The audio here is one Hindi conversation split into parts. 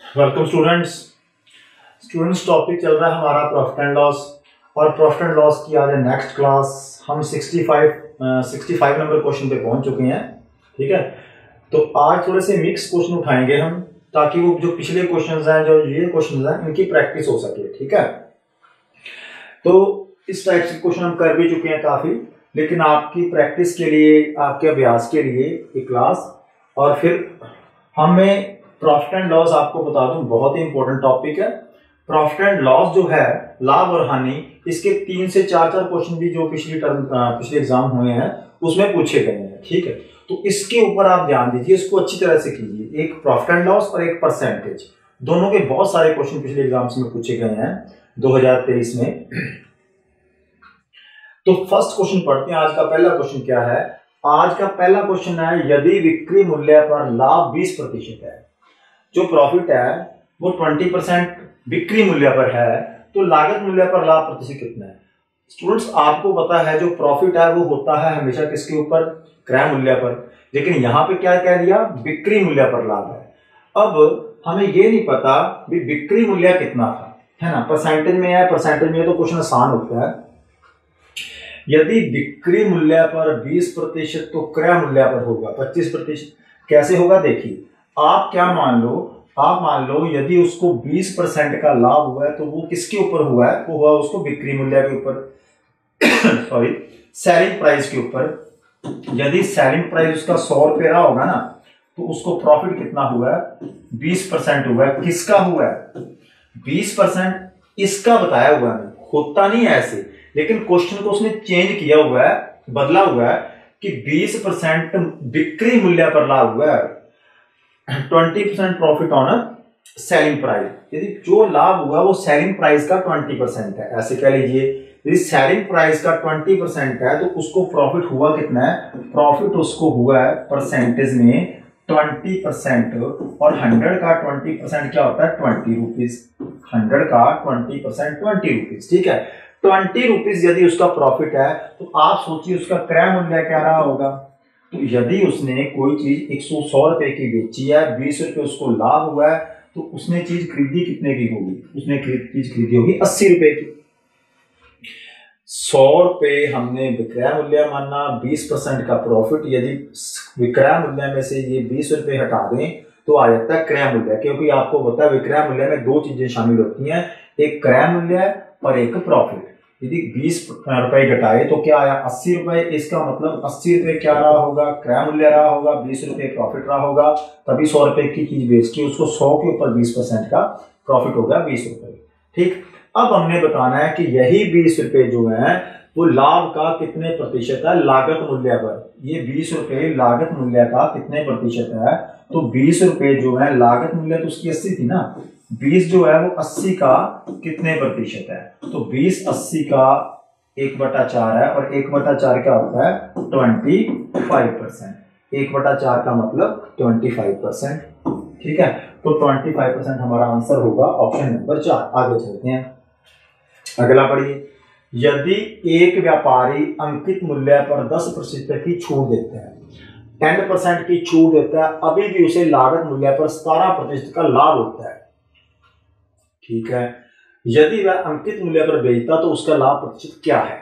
वेलकम स्टूडेंट्स टॉपिक चल रहा है हमारा प्रॉफिट एंड लॉस। और प्रॉफिट एंड लॉस की आज नेक्स्ट क्लास हम 65 नंबर क्वेश्चन पे पहुंच चुके हैं। ठीक है, तो आज थोड़े से मिक्स क्वेश्चन उठाएंगे हम, ताकि वो जो पिछले क्वेश्चंस हैं, जो ये क्वेश्चंस हैं, इनकी प्रैक्टिस हो सके। ठीक है, तो इस टाइप से क्वेश्चन हम कर भी चुके हैं काफी, लेकिन आपकी प्रैक्टिस के लिए, आपके अभ्यास के लिए ये क्लास। और फिर हमें प्रॉफिट एंड लॉस, आपको बता दूं, बहुत ही इंपॉर्टेंट टॉपिक है। प्रॉफिट एंड लॉस जो है, लाभ और हानि, इसके 3 से 4 क्वेश्चन भी जो पिछले एग्जाम हुए हैं उसमें पूछे गए हैं। ठीक है, तो इसके ऊपर आप ध्यान दीजिए, इसको अच्छी तरह से कीजिए। एक प्रॉफिट एंड लॉस और एक परसेंटेज, दोनों के बहुत सारे क्वेश्चन पिछले एग्जाम्स में पूछे गए हैं 2023 में। तो फर्स्ट क्वेश्चन पढ़ते हैं। आज का पहला क्वेश्चन क्या है? आज का पहला क्वेश्चन है, यदि बिक्री मूल्य पर लाभ 20% है, जो प्रॉफिट है वो 20% बिक्री मूल्य पर है, तो लागत मूल्य पर लाभ प्रतिशत कितना है? स्टूडेंट्स, आपको पता है जो प्रॉफिट है वो होता है हमेशा किसके ऊपर? क्रय मूल्य पर। लेकिन यहां पे क्या कह दिया? बिक्री मूल्य पर लाभ है। अब हमें ये नहीं पता भी बिक्री मूल्य कितना था, है ना? परसेंटेज में है, परसेंटेज में तो क्वेश्चन आसान होता है। यदि बिक्री मूल्य पर 20% तो क्रय मूल्य पर होगा 25%। कैसे होगा? देखिए, आप मान लो यदि उसको 20% का लाभ हुआ है, तो वो किसके ऊपर हुआ है? वो हुआ उसको बिक्री मूल्य के ऊपर सॉरी, सेलिंग प्राइस के ऊपर। यदि सेलिंग प्राइस उसका 100 रुपये रहा होगा ना, तो उसको प्रॉफिट कितना हुआ है? 20% हुआ है। किसका हुआ है? 20% इसका बताया हुआ है, होता नहीं है ऐसे, लेकिन क्वेश्चन को उसने चेंज किया हुआ है, बदला हुआ है कि 20% बिक्री मूल्य पर लाभ हुआ है, 20% प्रॉफिट ऑन सेलिंग प्राइस। यदि जो लाभ हुआ वो सेलिंग प्राइस का 20% है, ऐसे कह लीजिए। यदि सेलिंग प्राइस का 20% है, तो उसको प्रॉफिट हुआ कितना है? प्रॉफिट उसको हुआ है परसेंटेज में 20%। और 100 का 20% क्या होता है? 20 रुपीज। 100 का 20% 20 रुपीज। ठीक है, 20 रुपीज यदि उसका प्रॉफिट है, तो आप सोचिए उसका क्रय मूल्य क्या रहा होगा। तो यदि उसने कोई चीज 100 रुपए की बेची है, 20 रुपए उसको लाभ हुआ है, तो उसने चीज खरीदी कितने की होगी? उसने चीज खरीदी होगी 80 रुपए की। 100 रुपए हमने विक्रय मूल्य माना, 20% का प्रॉफिट। यदि विक्रय मूल्य में से ये 20 रुपए हटा दें, तो आ जाता है क्रय मूल्य। क्योंकि आपको पता है विक्रय मूल्य में 2 चीजें शामिल होती हैं, एक क्रय मूल्य और एक प्रॉफिट। यदि 20 रुपए घटाए तो क्या आया? 80 रुपए। इसका मतलब 80 रुपए क्या रहा होगा? क्रय मूल्य रहा होगा, 20 रुपए प्रॉफिट रहा होगा। तभी 100 रुपए की चीज बेच के उसको 100 के ऊपर 20% का प्रॉफिट हो गया 20 रुपए। ठीक, अब हमने बताना है कि यही 20 रुपए जो है वो लाभ का कितने प्रतिशत है लागत मूल्य पर। ये 20 रुपए लागत मूल्य का कितने प्रतिशत है? तो 20 रुपए जो है लागत मूल्य तो उसकी 80 थी ना, 20 जो है वो 80 का कितने प्रतिशत है? तो 20 80 का 1/4 है, और 1/4 क्या होता है? 25%। 1/4 का मतलब 25%। ठीक है, तो 25% हमारा आंसर होगा ऑप्शन नंबर 4। आगे चलते हैं, अगला पढ़िए। यदि एक व्यापारी अंकित मूल्य पर 10% की छूट देता है, 10% की छूट देता है, अभी भी उसे लागत मूल्य पर 17% का लाभ होता है। ठीक है, यदि वह अंकित मूल्य पर बेचता तो उसका लाभ प्रतिशत क्या है?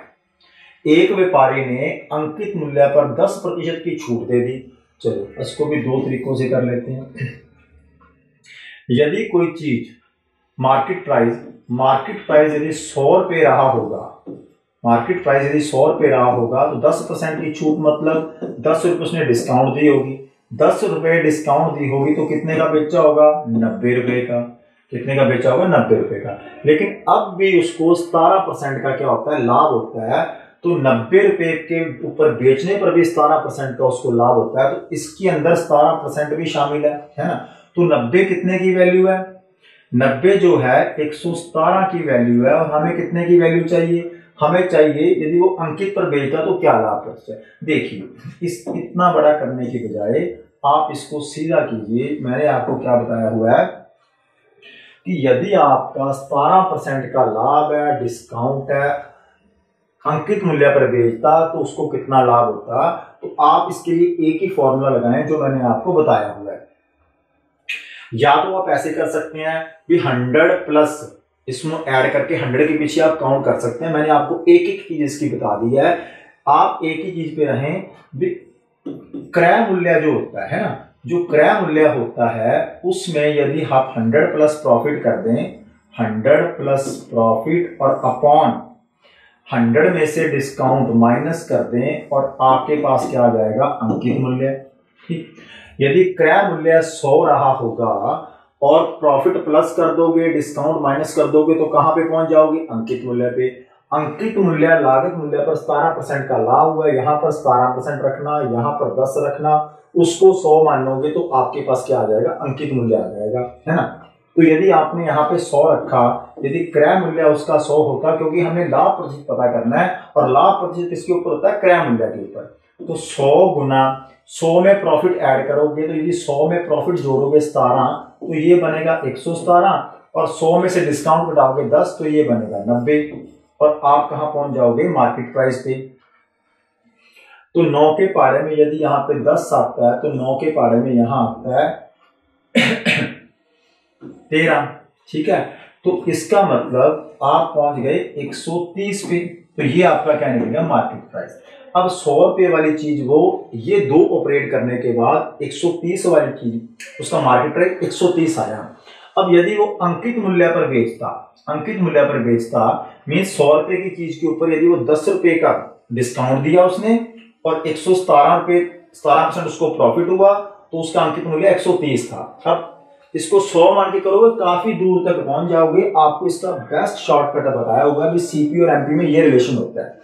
एक व्यापारी ने अंकित मूल्य पर 10% की छूट दे दी। चलो इसको भी 2 तरीकों से कर लेते हैं। यदि कोई चीज मार्केट प्राइस यदि 100 रुपए रहा होगा, मार्केट प्राइस यदि 100 रुपए रहा होगा, तो 10% की छूट मतलब 10 रुपए उसने डिस्काउंट दी होगी। 10 रुपए डिस्काउंट दी होगी तो कितने का बेचा होगा? 90 रुपए का। कितने का बेचा होगा? 90 रुपए का। लेकिन अब भी उसको 17% का क्या होता है? लाभ होता है। तो 90 रुपए के ऊपर बेचने पर भी 17% का उसको लाभ होता है। तो इसके अंदर 17% भी शामिल है ना? तो 90 कितने की वैल्यू है? 90 जो है 117 की वैल्यू है। और हमें कितने की वैल्यू चाहिए? हमें चाहिए यदि वो अंकित पर बेचता तो क्या लाभ है। देखिए, इस इतना बड़ा करने की बजाय आप इसको सीधा कीजिए। मैंने आपको क्या बताया हुआ है कि यदि आपका 17% का लाभ है, डिस्काउंट है, अंकित मूल्य पर बेचता तो उसको कितना लाभ होता। तो आप इसके लिए एक ही फॉर्मूला लगाएं जो मैंने आपको बताया हुआ है। या तो आप ऐसे कर सकते हैं भी 100 प्लस इसमें ऐड करके 100 के पीछे आप काउंट कर सकते हैं। मैंने आपको एक एक चीज इसकी बता दी है, आप एक ही चीज पे रहें भी क्रय मूल्य जो होता है ना, जो क्रय मूल्य होता है उसमें यदि आप 100 प्लस प्रॉफिट कर दें, 100 प्लस प्रॉफिट और अपॉन 100 में से डिस्काउंट माइनस कर दें और आपके पास क्या आ जाएगा, अंकित मूल्य। ठीक, यदि क्रय मूल्य 100 रहा होगा और प्रॉफिट प्लस कर दोगे, डिस्काउंट माइनस कर दोगे तो कहां पे पहुंच जाओगे, अंकित मूल्य पे। अंकित मूल्य लागत मूल्य पर 17% का लाभ हुआ, यहां पर 17% रखना, यहां पर 10 रखना, उसको 100 मानोगे तो आपके पास क्या आ जाएगा, अंकित मूल्य आ जाएगा, है ना। तो यदि आपने यहाँ पे 100 रखा, यदि क्रय मूल्य उसका 100 होता, क्योंकि हमें लाभ प्रतिशत पता करना है और लाभ प्रतिशत किसके ऊपर होता है, क्रय मूल्य के ऊपर। तो 100 गुना 100 में प्रॉफिट ऐड करोगे तो यदि 100 में प्रॉफिट जोड़ोगे 17 तो ये बनेगा 117 और 100 में से डिस्काउंट घटाओगे 10 तो ये बनेगा 90 और आप कहां पहुंच जाओगे, मार्केट प्राइस पे। तो 9 के पारे में यदि यहाँ पे 10 आता है तो 9 के पारे में यहां आता है 13। ठीक है, तो इसका मतलब आप पहुंच गए 130 पे। तो ये आपका क्या निकलेगा, मार्केट प्राइस। अब 100 रुपए वाली चीज वो ये दो ऑपरेट करने के बाद 130 वाली चीज उसका मार्केट प्राइस 130 आया। अब यदि वो अंकित मूल्य पर बेचता, अंकित मूल्य पर बेचता मीन 100 रुपए की चीज के ऊपर यदि वो 10 रुपए का डिस्काउंट दिया उसने और 117 रुपए 17% उसको प्रॉफिट हुआ तो उसका अंकित मूल्य 130 था। अब इसको 100 मान के करोगे काफी दूर तक पहुंच जाओगे। आपको इसका बेस्ट शॉर्टकट बताया होगा भी सीपी और एमपी में ये रिलेशन होता है।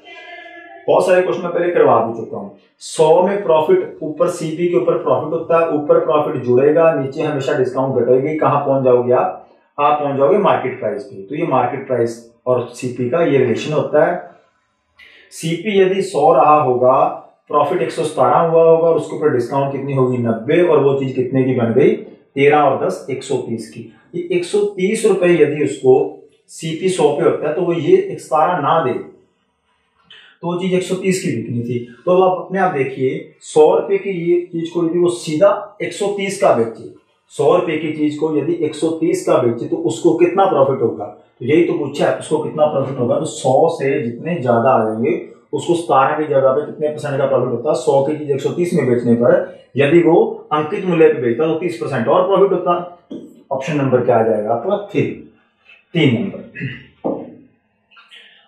बहुत सारे क्वेश्चन मैं पहले करवा भी चुका हूं। 100 में प्रॉफिट ऊपर सीपी के ऊपर प्रॉफिट होता है, ऊपर प्रॉफिट जुड़ेगा, नीचे हमेशा डिस्काउंट घटेगी, कहां पहुंच जाओगे आप पहुंच जाओगे मार्केट प्राइस पे। तो ये मार्केट प्राइस और सीपी का ये रिलेशन होता है। सीपी यदि 100 रहा होगा, प्रॉफिट 117 हुआ होगा और उसके ऊपर डिस्काउंट कितनी होगी, 90 और वो चीज कितने की बन गई, 13 और 10 130 की। ये 130 रुपए यदि उसको सीपी 100 पे होता है तो वो ये 17 ना दे तो वो चीज 130 की बिकनी थी। तो अब आप अपने आप देखिए 100 रुपए की ये चीज को यदि वो सीधा 130 का बेचे, 100 रुपए की चीज को यदि 130 का बेचे तो उसको कितना प्रॉफिट होगा। तो यही तो पूछा है, उसको कितना प्रॉफिट होगा। तो 100 से जितने ज्यादा आ जाएंगे उसको 17 की जगह पे कितने परसेंट का प्रॉफिट होता है, 100 की चीज 130 में बेचने पर यदि वो अंकित मूल्य पे बेचता तो 30% और प्रॉफिट होता। ऑप्शन नंबर क्या आ जाएगा आपका, 3 नंबर।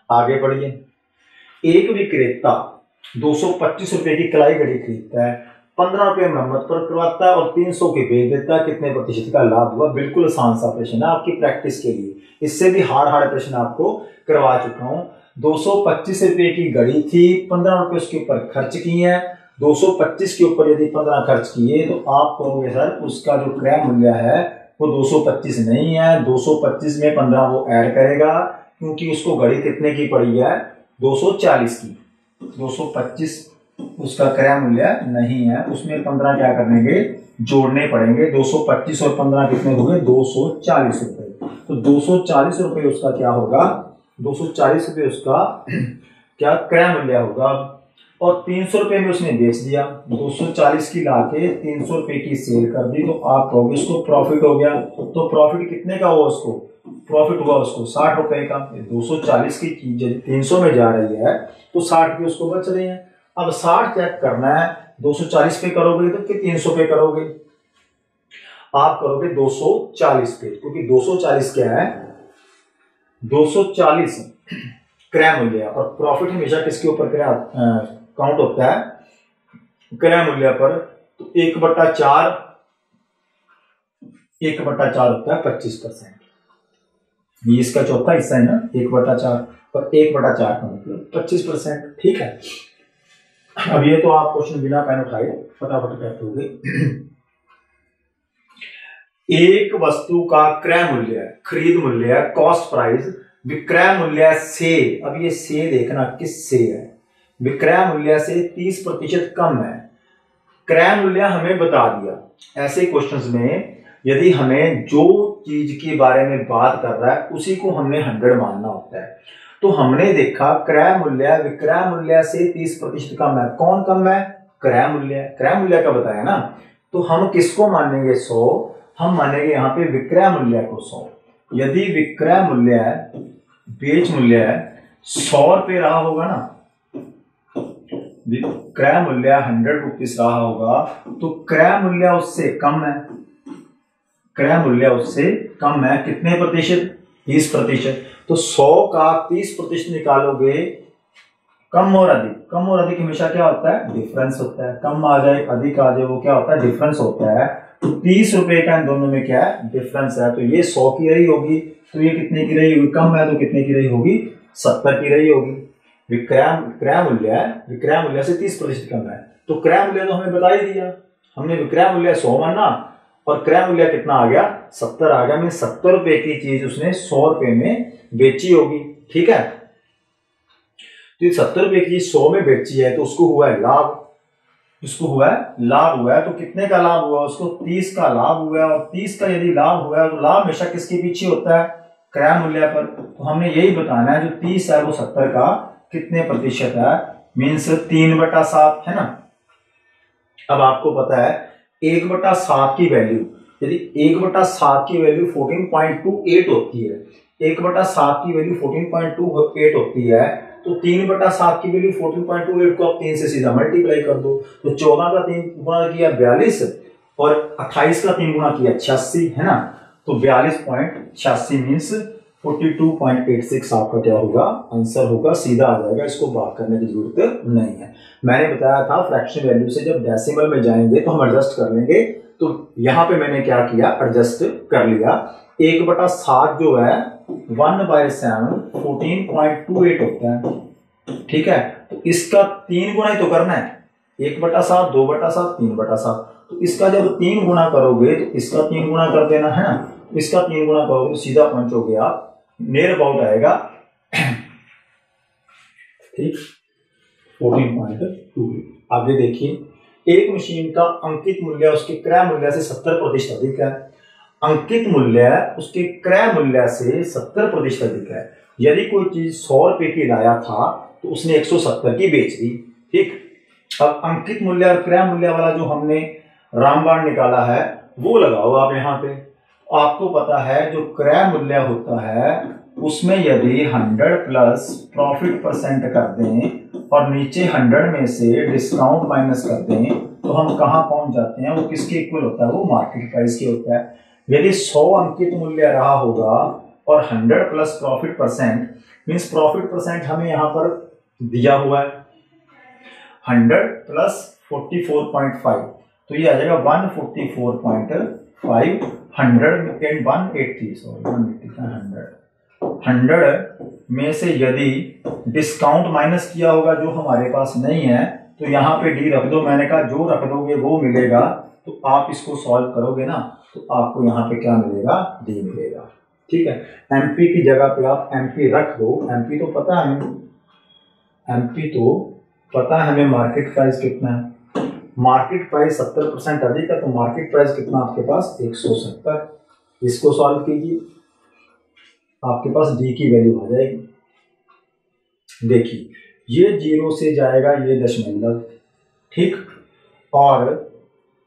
आगे बढ़िए। एक विक्रेता 225 रुपए की कलाई घड़ी खरीदता है, 15 रुपए मरम्मत पर करवाता है और 300 के बेच देता है, कितने प्रतिशत का लाभ हुआ। बिल्कुल आसान सा प्रश्न है आपकी प्रैक्टिस के लिए, इससे भी हार्ड प्रश्न आपको करवा चुका हूं। 225 रुपए की घड़ी थी, 15 रुपए उसके ऊपर खर्च किए हैं, 225 के ऊपर यदि 15 खर्च किए तो आप कहोगे सर उसका जो क्रय मूल्य है वो 225 नहीं है, 225 में 15 वो ऐड करेगा क्योंकि उसको घड़ी कितने की पड़ी है, 240 की। 225 उसका क्रय मूल्य नहीं है, उसमें 15 क्या करनेंगे, जोड़ने पड़ेंगे। 225 और 15 कितने हो गए, 240 रुपए। तो 240 रुपए उसका क्या होगा, 240 रुपए उसका क्या क्रय मूल्य होगा। और 300 रुपए में उसने बेच दिया, 240 की लाके 300 रुपए की सेल कर दी तो आप कहोगे इसको प्रॉफिट हो गया। तो प्रॉफिट कितने का हुआ उसको, प्रॉफिट हुआ उसको 60 रुपए का। 240 की चीज यदि 300 में जा रही है तो 60 रुपए उसको बच रहे हैं। अब 60 चेक करना है, 240 पे करोगे तो फिर 300 पे करोगे, आप करोगे 240 पे, क्योंकि 240 क्या है, 240 क्रय मूल्य और प्रॉफिट हमेशा किसके ऊपर काउंट होता है, क्रय मूल्य पर। तो 1/4 होता है 25%। ये इसका चौथा हिस्सा है ना, 1/4 और 1/4 का मतलब 25%। ठीक है, अब ये तो आप क्वेश्चन बिना पेन उठाए फटाफट कहते होंगे। एक वस्तु का क्रय मूल्य, खरीद मूल्य, कॉस्ट प्राइस, विक्रय मूल्य से, अब ये से देखना किस से है, विक्रय मूल्य से 30% कम है। क्रय मूल्य हमें बता दिया। ऐसे क्वेश्चंस में यदि हमें जो चीज के बारे में बात कर रहा है उसी को हमने 100 मानना होता है। तो हमने देखा क्रय मूल्य विक्रय मूल्य से 30% कम है। कौन कम है, क्रय मूल्य। क्रय मूल्य का बताया ना, तो हम किसको मानेंगे 100, हम मानेंगे यहाँ पे विक्रय मूल्य को 100। यदि विक्रय मूल्य बेच मूल्य 100 रुपये रहा होगा ना, विक्रय मूल्य 100 रुपीज रहा होगा, तो क्रय मूल्य उससे कम है। क्रय मूल्य उससे कम है कितने प्रतिशत? 30%। तो 100 का 30% निकालोगे, कम और अधिक, कम और अधिक हमेशा क्या होता है? डिफरेंस होता है। कम आ जाए अधिक आ जाए वो क्या होता है? डिफरेंस होता है। तो 30 रुपए का इन दोनों में क्या है? डिफरेंस है। तो ये 100 की रही होगी, तो ये कितने की रही होगी? कम है तो कितने की रही होगी? 70 की रही होगी। विक्रय मूल्य से 30% कम है। तो क्रय मूल्य तो हमें बता ही दिया, हमने विक्रय मूल्य 100 माना और क्रय मूल्य कितना आ गया? 70 आ गया। 70 रुपए की चीज उसने 100 रुपए में बेची होगी। ठीक है, तो 70 रुपए की चीज 100 में बेची है तो उसको हुआ है लाभ। उसको हुआ है लाभ हुआ है। तो कितने का लाभ हुआ? उसको 30 का लाभ हुआ है। और 30 का यदि लाभ हुआ है तो लाभ हमेशा किसके पीछे होता है? क्रय मूल्य पर। तो हमने यही बताना है जो 30 है वो 70 का कितने प्रतिशत है? मीन्स 3/7 है ना। अब आपको पता है 1/7 की वैल्यू, यदि 1/7 की वैल्यू 14.28 होती है, 1/7 की वैल्यू 14.28 होती है, तो 3/7 की वैल्यू 14.28 को आप 3 से सीधा मल्टीप्लाई कर दो। तो 14 का 3 गुणा किया 42 और 28 का 3 गुणा किया 86 है ना। तो 42.86 मीन्स 42.86 आपका क्या होगा? आंसर होगा। सीधा आ जाएगा, इसको बात करने की जरूरत नहीं है। मैंने बताया था फ्रैक्शन वैल्यू से जब डेसिमल में जाएंगे तो हम एडजस्ट कर लेंगे। तो यहां पे मैंने क्या किया? एडजस्ट कर लिया। 1/7 जो है 1/7 14.28 होता है। ठीक है, तो इसका 3 गुना ही तो करना है। 1/7, 2/7, 3/7। तो इसका जब 3 गुना करोगे तो इसका 3 गुना कर देना है ना। इसका 3 गुना करोगे तो सीधा पहुंचोगे आप, नियर अबाउट आएगा ठीक 14.28। आगे देखिए, एक मशीन का अंकित मूल्य उसके क्रय मूल्य से 70% अधिक है। अंकित मूल्य उसके क्रय मूल्य से 70% अधिक है। यदि कोई चीज 100 रुपए की लाया था तो उसने 170 की बेच दी। ठीक, अब अंकित मूल्य और क्रय मूल्य वाला जो हमने रामबाण निकाला है वो लगाओ आप यहाँ पे। आपको पता है जो क्रय मूल्य होता है उसमें यदि 100 प्लस प्रॉफिट परसेंट कर दें और नीचे 100 में से डिस्काउंट माइनस कर दें तो हम कहां पहुंच जाते हैं? वो किसके इक्वल होता है? वो मार्केट प्राइस के होता है। यदि 100 अंकित मूल्य रहा होगा और 100 plus profit percent, means profit percent हमें यहां पर दिया हुआ है 100 प्लस 44.5, तो ये आ जाएगा 144.5। 100 एंड 180, सॉरी 100 में से यदि डिस्काउंट माइनस किया होगा जो हमारे पास नहीं है तो यहाँ पे डी रख दो। मैंने कहा जो रख दोगे वो मिलेगा। तो आप इसको सॉल्व करोगे ना तो आपको यहाँ पे क्या मिलेगा? डी मिलेगा। ठीक है, एमपी की जगह पे आप एमपी रख दो। एमपी तो पता है, एमपी तो पता है हमें मार्केट प्राइस कितना है। मार्केट प्राइस 70% अधिक है तो मार्केट प्राइस कितना आपके पास? 170। इसको सॉल्व कीजिए, आपके पास डी की वैल्यू आ जाएगी। देखिए ये 0 से जाएगा, ये दशमलव, ठीक, और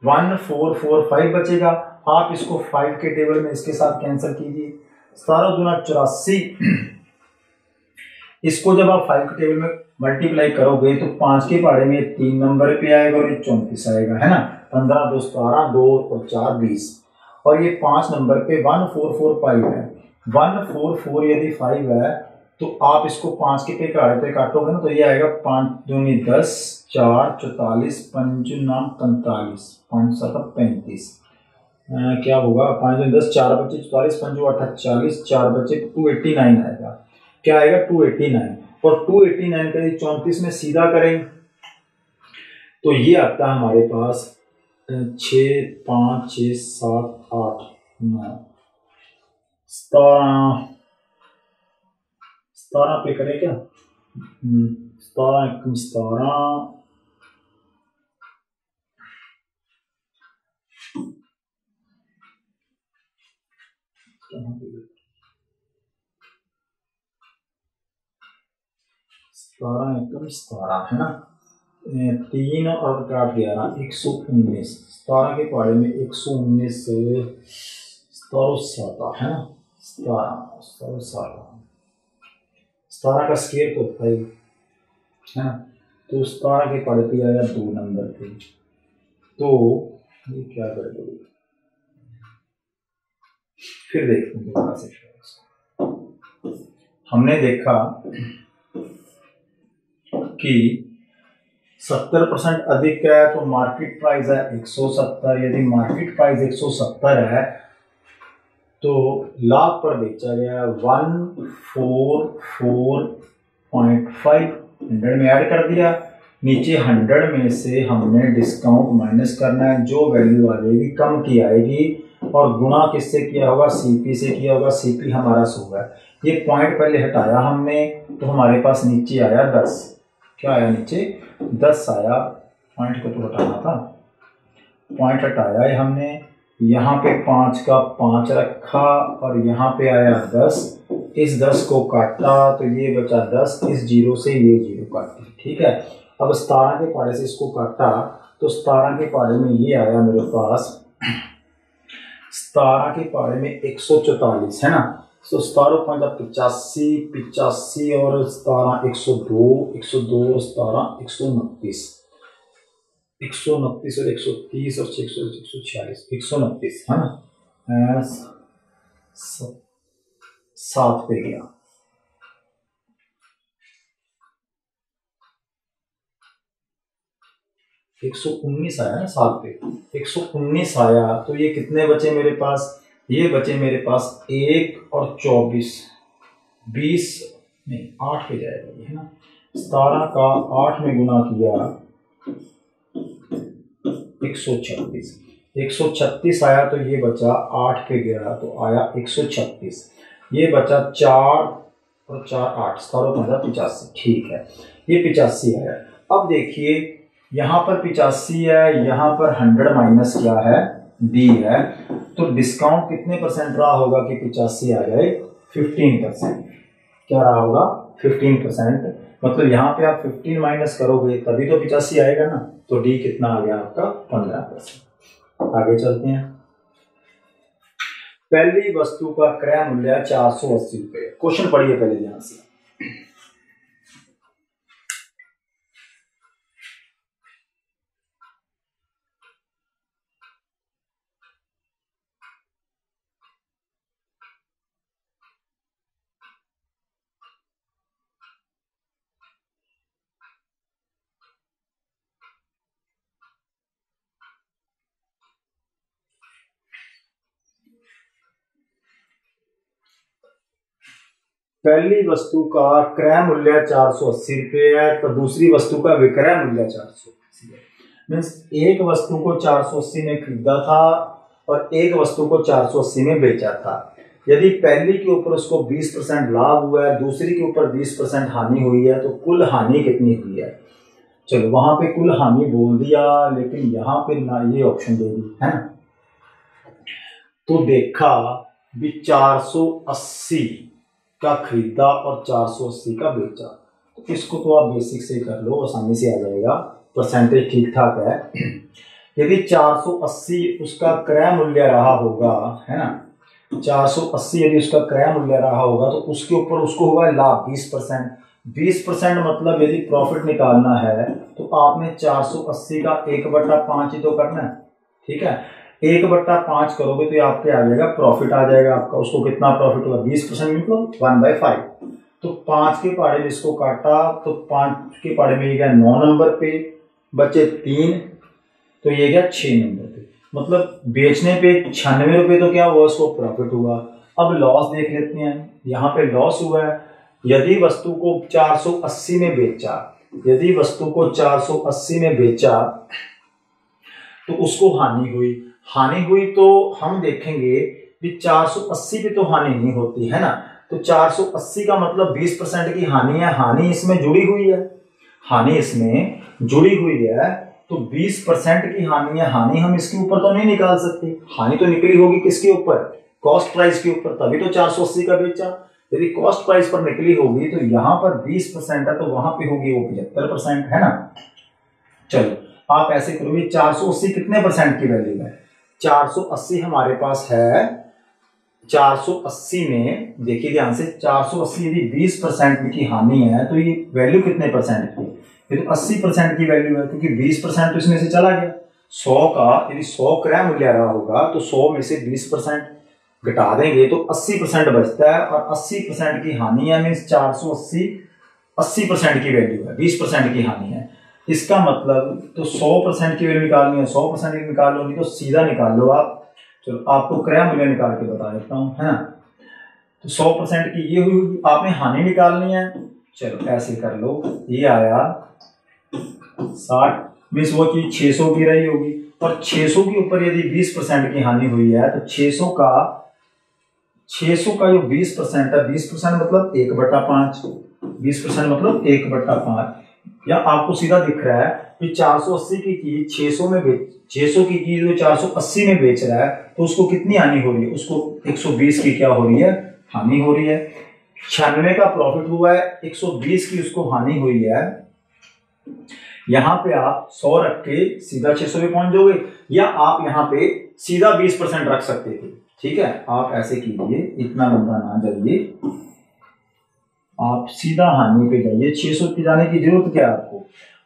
1445 बचेगा। आप इसको 5 के टेबल में इसके साथ कैंसिल कीजिए। 17 दूना 84, इसको जब आप 5 के टेबल में मल्टीप्लाई करोगे तो 5 के पहाड़े में 3 नंबर पे आएगा और ये 34 आएगा, है ना। 15 2 17, 2 और 4 20, और ये 5 नंबर पे 1445 है। 144 यदि 5 है तो आप इसको 5 के पे पहाड़े पे काटोगे ना तो ये आएगा 5 दूनी 10, 4 44, 5 9 45, 5 7 35, क्या होगा? 5 दूनी 10, 4 बचे 44, 5 8 40, 4 बचे 289 आएगा। क्या आएगा? 289। और 289 का 34 में सीधा करें तो ये आता है हमारे पास 6 5 6 7 8 9 17 17 पे करें क्या? 17 17 17 एकम 17 है ना। 3 और 8 11 119, 17 के पहाड़े में 119 से 17 है ना, 17 का स्केयर तो 5 है ना, तो 17 के पहाड़े पे आया 2 नंबर पे, तो ये क्या करेगा, फिर देखते हैं दोबारा से। हमने देखा कि 70% अधिक है तो मार्केट प्राइस है 170। यदि मार्केट प्राइस 170 है तो लाभ पर बेचा गया 144.5, 100 में ऐड कर दिया, नीचे 100 में से हमने डिस्काउंट माइनस करना है, जो वैल्यू आ जाएगी कम की आएगी, और गुणा किससे किया होगा, सीपी से किया होगा। सीपी हमारा 100 है, ये पॉइंट पहले हटाया हमने तो हमारे पास नीचे आया 10, क्या आया नीचे 10 आया, पॉइंट को तो हटाना था, पॉइंट हटाया है हमने, यहाँ पे 5 का 5 रखा और यहाँ पे आया 10, इस 10 को काटा तो ये बचा 10, इस 0 से ये 0 काटी, ठीक है। अब 17 के पहाड़े से इसको काटा तो 17 के पहाड़े में ये आया मेरे पास, 17 के पहाड़े में 144 है ना, तो 17 85 85 और 17 102 102 और 17 129 129 और 130 और 146 129 है ना, 7 पे गया, 119 आया ना, 7 पे 119 आया, तो ये कितने बचे मेरे पास, ये बचे मेरे पास 1 और 24 20 नहीं 8 पे जाएगा ये है ना, 17 का 8 में गुना किया 136 आया, तो ये बचा 8 पे गया तो आया 136, ये बचा 4 और 4 8, 17 85, ठीक है, ये 85 आया। अब देखिए यहाँ पर 85 है, यहाँ पर 100 माइनस क्या है, डी है, तो डिस्काउंट कितने परसेंट रहा होगा कि 85 आ जाए, 15%, क्या रहा होगा 15%, मतलब यहाँ पे आप 15 माइनस करोगे तभी तो 85 आएगा ना, तो डी कितना आ गया आपका 15%। आगे चलते हैं, पहली वस्तु का क्रय मूल्य 480 रुपए, क्वेश्चन पढ़िए पहले ध्यान से। पहली वस्तु का क्रय मूल्य 480 रुपये है, तो दूसरी वस्तु का विक्रय मूल्य 480 है, मीन्स एक वस्तु को 480 में खरीदा था और एक वस्तु को 480 में बेचा था। यदि पहली के ऊपर उसको 20% लाभ हुआ है, दूसरी के ऊपर 20% हानि हुई है, तो कुल हानि कितनी हुई है, चलो वहां पे कुल हानि बोल दिया, लेकिन यहाँ पे ना ये ऑप्शन दे दी है ना, तो देखा भी 480 का खरीदा और 480 का बेचा, तो इसको तो आप बेसिक से कर लो, आसानी से आ जाएगा, परसेंटेज ठीक ठाक है। यदि 480 उसका क्रय मूल्य रहा होगा है ना, 480 यदि उसका क्रय मूल्य रहा होगा तो उसके ऊपर उसको होगा लाभ 20%, 20% मतलब यदि प्रॉफिट निकालना है तो आपने 480 का 1/5 ही तो करना है, ठीक है, 1/5 करोगे तो आपके आ जाएगा प्रॉफिट आ जाएगा आपका, उसको कितना प्रॉफिट होगा 20% मतलब 1/5, तो 5 के पहाड़े में इसको काटा तो 5 के पहाड़े में ये गया 9 नंबर पे, बचे 3 तो ये गया 6 नंबर पे, मतलब बेचने पे 96 रुपये तो क्या हुआ उसको प्रॉफिट हुआ। अब लॉस देख लेते हैं, यहाँ पे लॉस हुआ है, यदि वस्तु को 480 में बेचा, यदि वस्तु को 480 में बेचा तो उसको हानि हुई, हानि हुई तो हम देखेंगे कि 480 पे तो हानि नहीं होती है ना, तो 480 का मतलब 20% की हानि है, हानि इसमें जुड़ी हुई है, हानि इसमें जुड़ी हुई है, तो 20% की हानि है, हानि हम इसके ऊपर तो नहीं निकाल सकते, हानि तो निकली होगी किसके ऊपर, कॉस्ट प्राइस के ऊपर, तभी तो 480 का बेचा। यदि कॉस्ट प्राइस पर निकली होगी तो यहाँ पर 20% है तो वहां पे होगी वो 75% है ना, चलो आप ऐसे करोगे, 480 कितने परसेंट की वैल्यू है? 480 हमारे पास है, 480 में देखिए ध्यान से, 480 यदि 20% की हानि है तो ये वैल्यू कितने परसेंट की? ये तो 80% की वैल्यू है, क्योंकि 20% तो इसमें से चला गया। 100 का यदि 100 क्रय मूल्य रहा होगा तो 100 में से 20% घटा देंगे तो 80% बचता है, और 80% की हानि है, मीन्स 480 80% की वैल्यू है, 20% की हानि है। इसका मतलब तो 100% की वैल्यू निकालनी है, 100% निकाल लो, नहीं तो सीधा निकाल लो आप। चलो आपको क्रय मूल्य निकाल के बता देता हूं, है ना। तो 100% की ये हुई, आपने हानि निकालनी है। चलो ऐसे कर लो, ये आया 60, मीन्स वो चीज 600 की रही होगी, और 600 के ऊपर यदि 20% की हानि हुई है तो 600 का जो 20% है, 20% मतलब 1/5, 20% मतलब 1/5। या आपको सीधा दिख रहा है कि 480 की चीज 600 की चीज वो 480 में बेच रहा है, तो उसको कितनी हानि हो रही है? उसको 120 की क्या हो रही है? हानि हो रही है। 96 का प्रॉफिट हुआ है, 120 की उसको हानि हुई है। यहां पे आप 100 रख के सीधा 600 पे पहुंच जाओगे, या आप यहां पे सीधा 20% रख सकते थे। ठीक है, आप ऐसे कीजिए, इतना लंबा ना जाइए, आप सीधा हानि पे जाइए। 600 पे जाने की जरूरत क्या है आपको?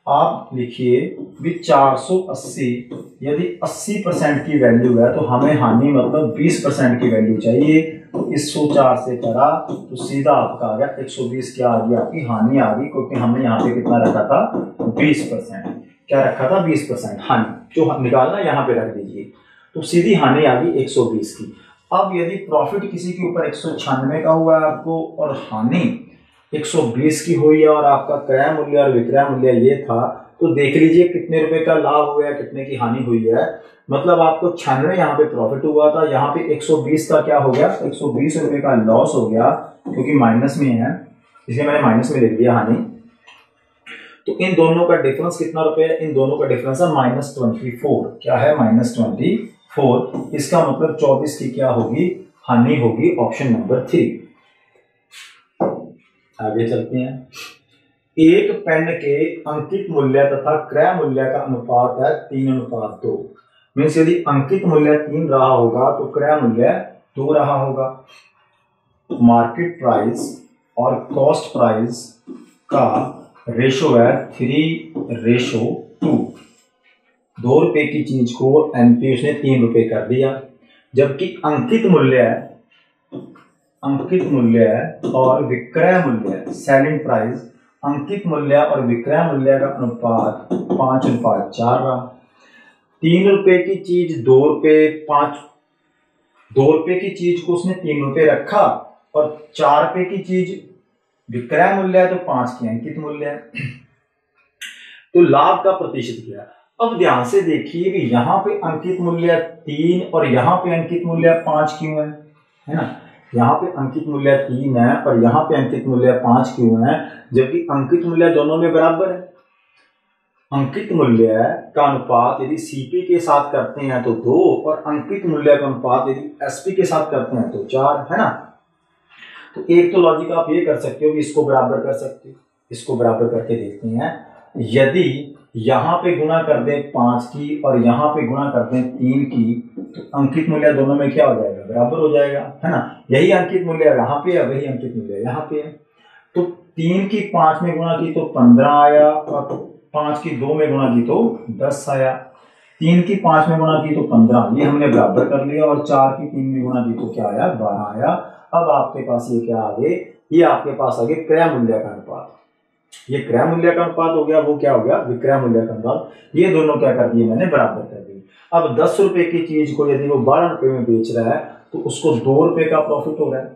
आप लिखिए भी 480 यदि 80% की वैल्यू है तो हमें हानि मतलब 20% की वैल्यू चाहिए। तो इस 104 से करा तो सीधा आपका आ गया 120 क्या आ गया? आपकी हानि आ गई, क्योंकि हमने यहाँ पे कितना रखा था? 20%। क्या रखा था? 20% हानि, जो निकालना यहाँ पे रख दीजिए। तो सीधी हानि आ गई 120 की। अब यदि प्रॉफिट किसी के ऊपर 196 का हुआ है आपको, और हानि 120 की हुई है, और आपका क्रय मूल्य और विक्रय मूल्य ये था, तो देख लीजिए कितने रुपए का लाभ हुआ है, कितने की हानि हुई है। मतलब आपको 96 यहाँ पे प्रॉफिट हुआ था, यहाँ पे 120 का क्या हो गया? 120 रुपए का लॉस हो गया, क्योंकि माइनस में है, इसलिए मैंने माइनस में लिख दिया हानि। तो इन दोनों का डिफरेंस कितना रुपए है? इन दोनों का डिफरेंस है -24। क्या है? -24। इसका मतलब 24 की क्या होगी? हानि होगी। Option number 3। आगे चलते हैं। एक पेन के अंकित मूल्य तथा क्रय मूल्य का अनुपात है 3:2। मीन्स यदि अंकित मूल्य 3 रहा होगा तो क्रय मूल्य 2 रहा होगा। मार्केट प्राइस और कॉस्ट प्राइस का रेशो है 3:2। 2 रुपए की चीज को एनपी उसने 3 रुपए कर दिया, जबकि अंकित मूल्य और विक्रय मूल्य, सेलिंग प्राइस, अंकित मूल्य और विक्रय मूल्य का अनुपात 5:4 रहा। 3 रुपए की चीज 2 रुपए की चीज को उसने 3 रुपए रखा, और 4 रुपए की चीज विक्रय मूल्य है तो 5 की अंकित मूल्य है। तो लाभ का प्रतिशत क्या? अब ध्यान से देखिए कि यहाँ पे अंकित मूल्य 3 और यहाँ पे अंकित मूल्य 5 क्यों है ना। यहाँ पे अंकित मूल्य 3 है और यहाँ पे अंकित मूल्य 5 क्यों है, जबकि अंकित मूल्य दोनों में बराबर है। अंकित मूल्य का अनुपात यदि सीपी के साथ करते हैं तो 2, और अंकित मूल्य का अनुपात यदि एसपी के साथ करते हैं तो 4, है ना। तो एक तो लॉजिक आप ये कर सकते हो कि इसको बराबर कर सकते हो। इसको बराबर करके देखते हैं। यदि यहाँ पे गुणा कर दें 5 की और यहाँ पे गुणा कर दें 3 की, तो अंकित मूल्य दोनों में क्या हो जाएगा? बराबर हो जाएगा, है ना। यही अंकित मूल्य यहाँ पे है, वही अंकित मूल्य यहाँ पे है। तो 3 की 5 में गुणा की तो 15 आया, और 5 की 2 में गुणा की तो 10 आया। 3 की 5 में गुणा की तो 15, ये हमने बराबर कर लिया, और 4 की 3 में गुणा की तो क्या आया? 12 आया। अब आपके पास ये क्या आ गए? ये आपके पास आ गए क्रय मूल्य का अनुपात। ये क्रय मूल्य का अनुपात हो गया, वो क्या हो गया? विक्रय मूल्य का अनुपात। ये दोनों क्या कर दिए मैंने? बराबर कर दिए। अब 10 रुपए की चीज को यदि वो 12 रुपए में बेच रहा है तो उसको 2 रुपए का प्रॉफिट हो रहा है।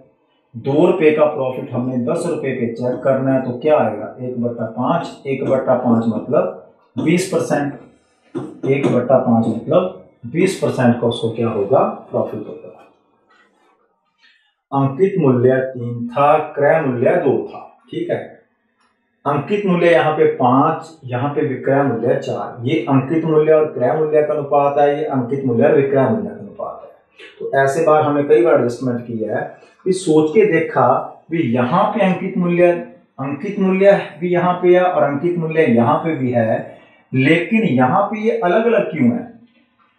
2 रुपए का प्रॉफिट हमने 10 रुपए पे चेक करना है, तो क्या आएगा? 1/5। 1/5 मतलब 20%। 1/5 मतलब 20% का उसको क्या होगा? प्रॉफिट होगा। अंकित मूल्य 3 था, क्रय मूल्य 2 था। ठीक है, अंकित मूल्य यहाँ पे 5, यहाँ पे विक्रय मूल्य 4। ये अंकित मूल्य और क्रय मूल्य का अनुपात है, ये अंकित मूल्य और विक्रय मूल्य का अनुपात है। तो ऐसे बार हमें कई बार एडजस्टमेंट किया है कि सोच के देखा भी यहाँ पे अंकित मूल्य भी यहाँ पे है और अंकित मूल्य यहाँ पे भी है, लेकिन यहाँ पे ये अलग अलग क्यों है,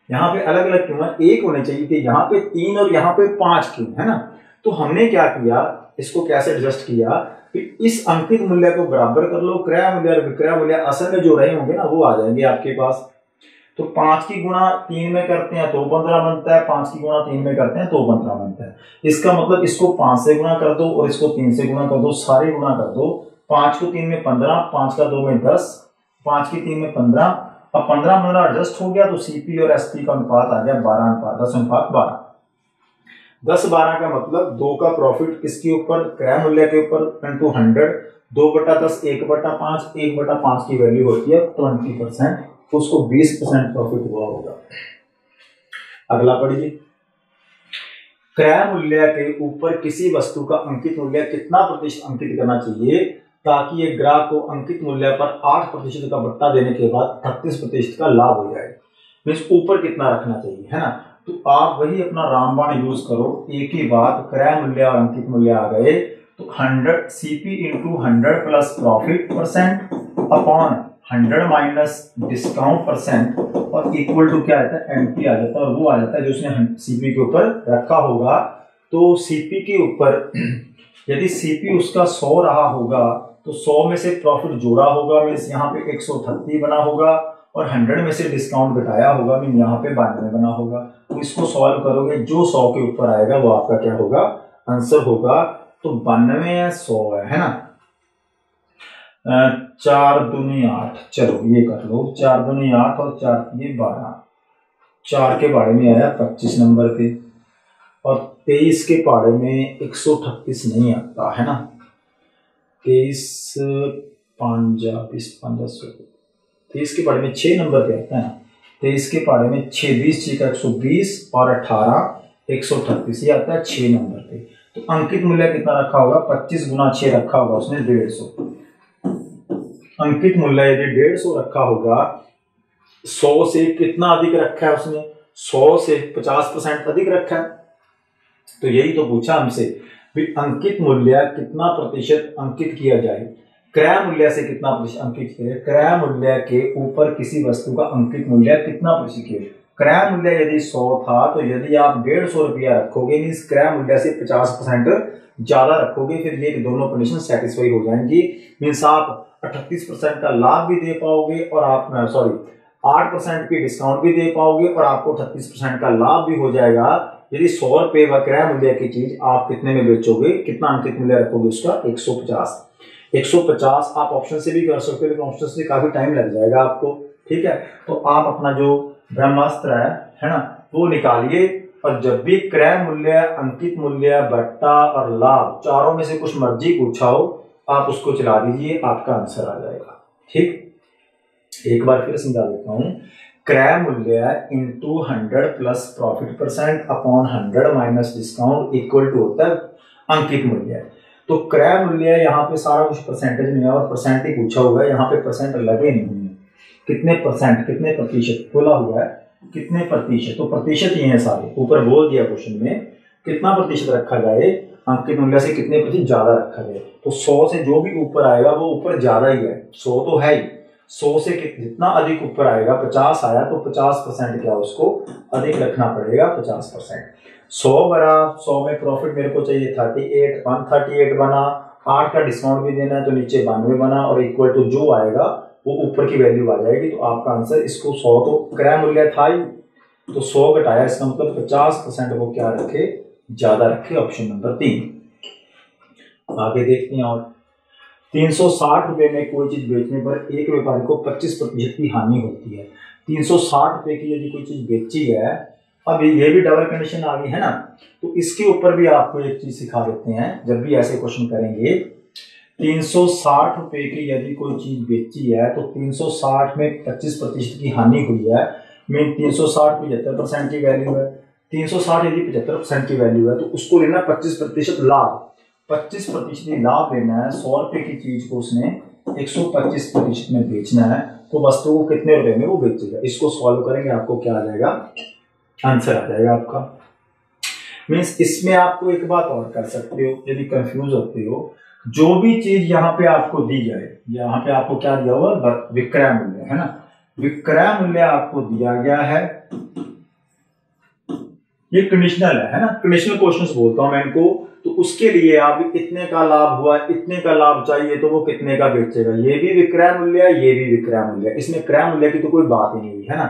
यहाँ पे अलग अलग क्यों है, एक होने चाहिए थे, यहाँ पे 3 और यहाँ पे 5 क्यों है ना। तो हमने क्या किया, इसको कैसे एडजस्ट किया कि इस अंकित मूल्य को बराबर कर लो, क्रय मूल्य और विक्रय मूल्य असल में जो रहे होंगे ना वो आ जाएंगे आपके पास। तो 5 की गुणा 3 में करते हैं तो 15 बनता है, 5 की गुणा 3 में करते हैं तो 15 बनता है। इसका मतलब इसको 5 से गुणा कर दो और इसको 3 से गुणा कर दो, सारे गुणा कर दो। 5 को 3 में 15, 5 का 2 में 10, 5 की 3 में 15। अब 15 एडजस्ट हो गया तो सीपी और एसपी का अनुपात आ गया 12 अनुपात 10 अनुपात 12। 10-12 का मतलब 2 का प्रॉफिट किसके ऊपर, क्रय मूल्य के ऊपर इंटू 100, 2/10 1/5, 1/5 की वैल्यू होती है 20%, तो उसको 20% प्रॉफिट हुआ होगा। अगला पढ़िए, क्रय मूल्य के ऊपर किसी वस्तु का अंकित मूल्य कितना प्रतिशत अंकित करना चाहिए ताकि ये ग्राहक को अंकित मूल्य पर 8% का बट्टा देने के बाद 38% का लाभ हो जाए। मीन्स ऊपर कितना रखना चाहिए है ना। तो आप वही अपना रामबाण यूज करो, एक ही बात, क्रय मूल्य और अंकित मूल्य आ गए तो 100 CP into 100 plus profit percent upon 100 minus discount percent और इक्वल टू क्या आता है, एमपी आ जाता है। और वो आ जाता है जो उसने सीपी के ऊपर रखा होगा। तो सीपी के ऊपर यदि सीपी उसका 100 रहा होगा तो 100 में से प्रॉफिट जोड़ा होगा, मीन्स यहाँ पे 138 बना होगा, और 100 में से डिस्काउंट घटाया होगा, मीन यहाँ पे 92 बना होगा। तो इसको सॉल्व करोगे, जो 100 के ऊपर आएगा वो आपका क्या होगा, आंसर होगा। तो 92 है, 100 है ना। 4 दूनी 8, चलो ये कर लो, 4 दूनी 8 और 4 ये 12। 4 के पाड़े में आया 25 नंबर पे, और 23 के पाड़े में 138 नहीं आता है ना। 23 5 20 23 के पाड़े में 6 नंबर पे आता है ना। 23 के पाड़े में 6 20 6 का 120 और 18 138 ये आता है 6 नंबर पे। तो अंकित मूल्य कितना रखा होगा, 25 गुना 6 रखा होगा उसने 150। अंकित मूल्य यदि 150 रखा होगा, 100 से कितना अधिक रखा है उसने, 100 से 50% अधिक रखा है। तो यही तो पूछा हमसे भी अंकित मूल्य कितना प्रतिशत अंकित किया जाए, क्रय मूल्य से कितना प्रतिशत अंकित किया, क्रय मूल्य के ऊपर किसी वस्तु का अंकित मूल्य कितना प्रतिशत किया। क्रय मूल्य यदि 100 था तो यदि आप 150 रुपया रखोगे, मीन्स क्रय मूल्य से 50% ज्यादा रखोगे, फिर ये दोनों कंडीशन सेटिस्फाई हो जाएंगी। मीन्स आप 38% का लाभ भी दे पाओगे और आप 8% की डिस्काउंट भी दे पाओगे और आपको 38% का लाभ भी हो जाएगा। यदि 100 रुपए क्रय मूल्य की चीज आप कितने में बेचोगे, कितना अंकित मूल्य रखोगे उसका, 150। 150 आप ऑप्शन से भी कर सकते हो, लेकिन ऑप्शन से काफी टाइम लग जाएगा आपको। ठीक है, तो आप अपना जो ब्रह्मास्त्र है ना वो निकालिए, और जब भी क्रय मूल्य, अंकित मूल्य, बट्टा और लाभ चारों में से कुछ मर्जी पूछा हो, आप उसको चला दीजिए, आपका आंसर आ जाएगा। ठीक, एक बार फिर समझा देता हूं, क्रय मूल्य into 100 plus profit percent upon 100 minus discount equal to होता है अंकित मूल्य। तो क्रय मूल्य यहाँ पे सारा कुछ परसेंटेज में है और परसेंट ही पूछा हुआ है, यहाँ पे परसेंट लगे नहीं है। कितने परसेंट, कितने प्रतिशत बोला हुआ है, कितने प्रतिशत, तो प्रतिशत ही है सारे, ऊपर बोल दिया क्वेश्चन में कितना प्रतिशत रखा जाए, अंकित मूल्य से कितने प्रतिशत ज्यादा रखा जाए। तो 100 से जो भी ऊपर आएगा वो ऊपर ज्यादा ही है, 100 तो है ही, 100 से जितना अधिक ऊपर आएगा, 50 आया तो 50% क्या उसको अधिक रखना पड़ेगा, 50%। 100 बना, 100 में प्रॉफिट मेरे को चाहिए 38, 138 बना, 8 का डिस्काउंट भी देना है तो नीचे 92 बना, और इक्वल टू जो आएगा वो ऊपर की वैल्यू आ जाएगी। तो आपका आंसर, इसको 100 तो क्रय मूल्य था ही, तो 100 घटाया, इसका मतलब 50% वो क्या रखे, ज्यादा रखे, ऑप्शन नंबर 3। आगे देखते हैं, और 360 रुपए में कोई चीज बेचने पर एक व्यापारी को 25% की हानि होती है। 360 रुपए की यदि कोई चीज बेची है, अब ये भी डबल कंडीशन आ गई है ना, तो इसके ऊपर भी आपको एक चीज सिखा देते हैं जब भी ऐसे क्वेश्चन करेंगे। 360 रुपए की यदि कोई चीज बेची है तो 360 में 25% की हानि हुई है, मीन 360 75% की वैल्यू है। 360 यदि 75% की वैल्यू है तो उसको लेना 25% लाभ, 25% लाभ लेना है। 100 रुपए की चीज को उसने 125% में बेचना है, तो वस्तु को कितने रुपए में वो बेचेगा। इसको सॉल्व करेंगे, आपको क्या आ जाएगा, आंसर आ जाएगा आपका। मीन्स इसमें आपको एक बात और कर सकते हो, यदि कंफ्यूज होते हो, जो भी चीज यहाँ पे आपको दी जाए, यहाँ पे आपको क्या दिया हुआ, विक्रय मूल्य है ना, विक्रय मूल्य आपको दिया गया है, ये कंडीशनल है ना, कंडीशनल क्वेश्चंस बोलता हूं मैं इनको। तो उसके लिए आप इतने का लाभ हुआ, इतने का लाभ चाहिए, तो वो कितने का बेचेगा, ये भी विक्रय मूल्य है, ये भी विक्रय मूल्य है, इसमें क्रय मूल्य की तो कोई बात ही नहीं हुई है ना।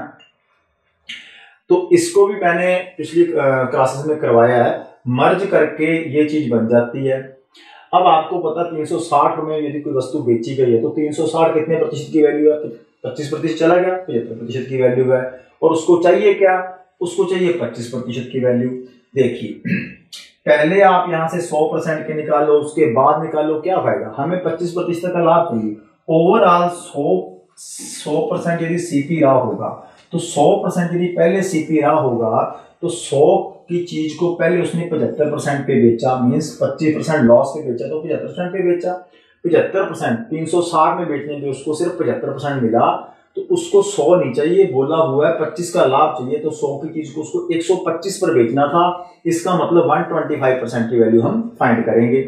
तो इसको भी मैंने पिछली क्लासेस में करवाया है, मर्ज करके ये चीज बन जाती है। अब आपको पता 360 में यदि कोई वस्तु बेची गई है तो 360 कितने प्रतिशत की वैल्यू है, 25% चला गया, 75% की वैल्यू है। और उसको चाहिए क्या, उसको चाहिए 25% की वैल्यू। देखिए पहले आप यहां से 100% के निकालो, उसके बाद निकालो, क्या फायदा, हमें 25% का लाभ चाहिए। ओवरऑल 100% यदि सीपी रहा होगा तो 100% यदि पहले सीपी रहा होगा तो 100 की चीज को पहले उसने 75% पे बेचा, मीन्स 25% लॉस पे बेचा, तो 75% पे बेचा। 75% 360 में बेचने पे उसको सिर्फ 75% मिला, तो उसको 100 नहीं चाहिए, बोला हुआ है 25 का लाभ चाहिए, तो 100 की चीज को उसको 125 पर बेचना था। इसका मतलब 125% की वैल्यू हम फाइंड करेंगे।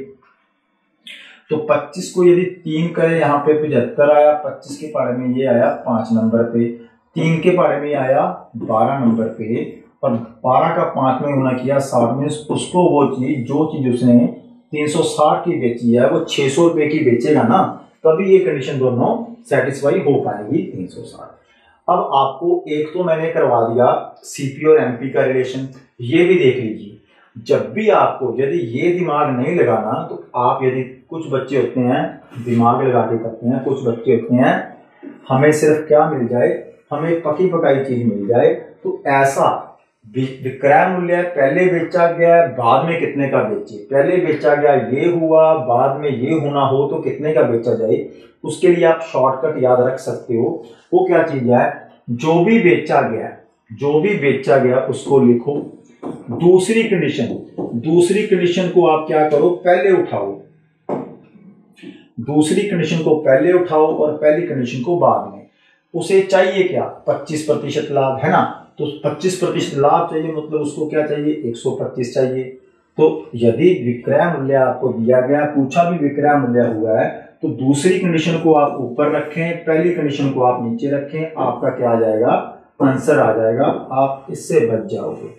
तो 25 को यदि 3 करें, यहाँ पे 75 आया, 25 के पहाड़े में ये आया 5 नंबर पे, 3 के पहाड़े में आया 12 नंबर पे, और 12 का 5 में गुना किया 60 में, उसको वो चीज जो चीज उसने 360 की बेची है वो 600 रुपए की बेचेगा ना, तभी ये कंडीशन दोनों सेटिस्फाई हो पाएगी 360। अब आपको एक तो मैंने करवा दिया सीपी और एमपी का रिलेशन, ये भी देख लीजिए। जब भी आपको यदि ये दिमाग नहीं लगाना, तो आप यदि कुछ बच्चे होते हैं दिमाग लगा के करते हैं, कुछ बच्चे होते हैं हमें सिर्फ क्या मिल जाए, हमें पकी पकाई चीज मिल जाए, तो ऐसा विक्रय मूल्य पहले बेचा गया बाद में कितने का बेचे, पहले बेचा गया ये हुआ बाद में ये होना हो तो कितने का बेचा जाए, उसके लिए आप शॉर्टकट याद रख सकते हो। वो क्या चीज है, जो भी बेचा गया, जो भी बेचा गया उसको लिखो। दूसरी कंडीशन को आप क्या करो, पहले उठाओ, दूसरी कंडीशन को पहले उठाओ और पहली कंडीशन को बाद में। उसे चाहिए क्या, 25% लाभ है ना, तो 25% लाभ चाहिए, मतलब उसको क्या चाहिए, 125 चाहिए। तो यदि विक्रय मूल्य आपको दिया गया, पूछा भी विक्रय मूल्य हुआ है, तो दूसरी कंडीशन को आप ऊपर रखें, पहली कंडीशन को आप नीचे रखें, आपका क्या आ जाएगा, आंसर आ जाएगा, आप इससे बच जाओगे।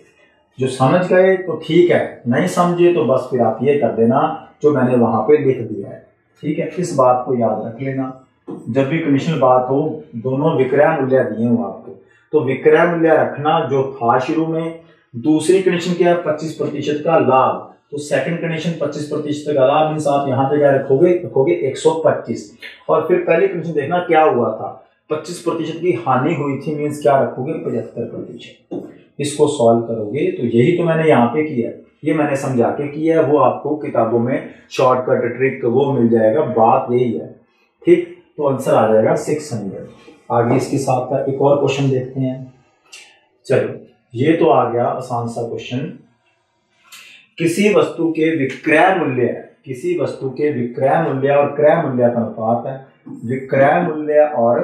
जो समझ गए तो ठीक है, नहीं समझे तो बस फिर आप ये कर देना जो मैंने वहां पे लिख दिया है, ठीक है। इस बात को याद रख लेना, जब भी कंडीशनल बात हो, दोनों विक्रय मूल्य दिए हो आपको, तो विक्रय मूल्य रखना जो था शुरू में। दूसरी कंडीशन क्या है, 25% का लाभ, तो सेकंड कंडीशन 25% का लाभ, मीन्स आप यहाँ पे क्या रखोगे, 125। और फिर पहली कंडीशन देखना क्या हुआ था, 25% की हानि हुई थी, मीन्स क्या रखोगे, 75%। इसको सॉल्व करोगे तो यही तो मैंने यहाँ पे किया, ये मैंने समझा के किया है, वो आपको किताबों में शॉर्टकट ट्रिक वो मिल जाएगा, बात यही है, ठीक। तो आंसर आ जाएगा 600। आगे इसके साथ का एक और क्वेश्चन देखते हैं। चलो ये तो आ गया आसान सा क्वेश्चन। किसी वस्तु के विक्रय मूल्य, किसी वस्तु के विक्रय मूल्य और क्रय मूल्य का अनुपात है, विक्रय मूल्य और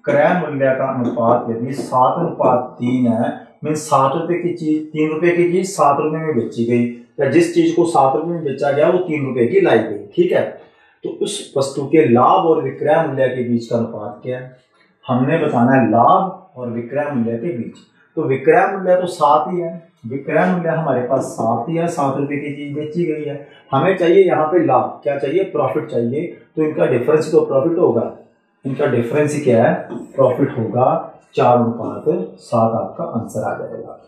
क्रय मूल्य का अनुपात यदि 7:3 है, मीन 7 रुपए की चीज, 3 रुपए की चीज 7 रुपए में बेची गई, या जिस चीज को 7 रुपए में बेचा गया वो 3 रुपए की लाई गई, ठीक है। तो उस वस्तु के लाभ और विक्रय मूल्य के बीच का अनुपात क्या है, हमने बताना है लाभ और विक्रय मूल्य के बीच। तो विक्रय मूल्य तो 7 ही है, विक्रय मूल्य हमारे पास 7 ही है, 7 रुपए की चीज बेची गई है, हमें चाहिए यहाँ पे लाभ, क्या चाहिए, प्रॉफिट चाहिए, तो इनका डिफरेंस तो प्रॉफिट होगा, इनका डिफरेंस ही क्या है, प्रॉफिट होगा, 4:7 आपका आंसर आ जाएगा।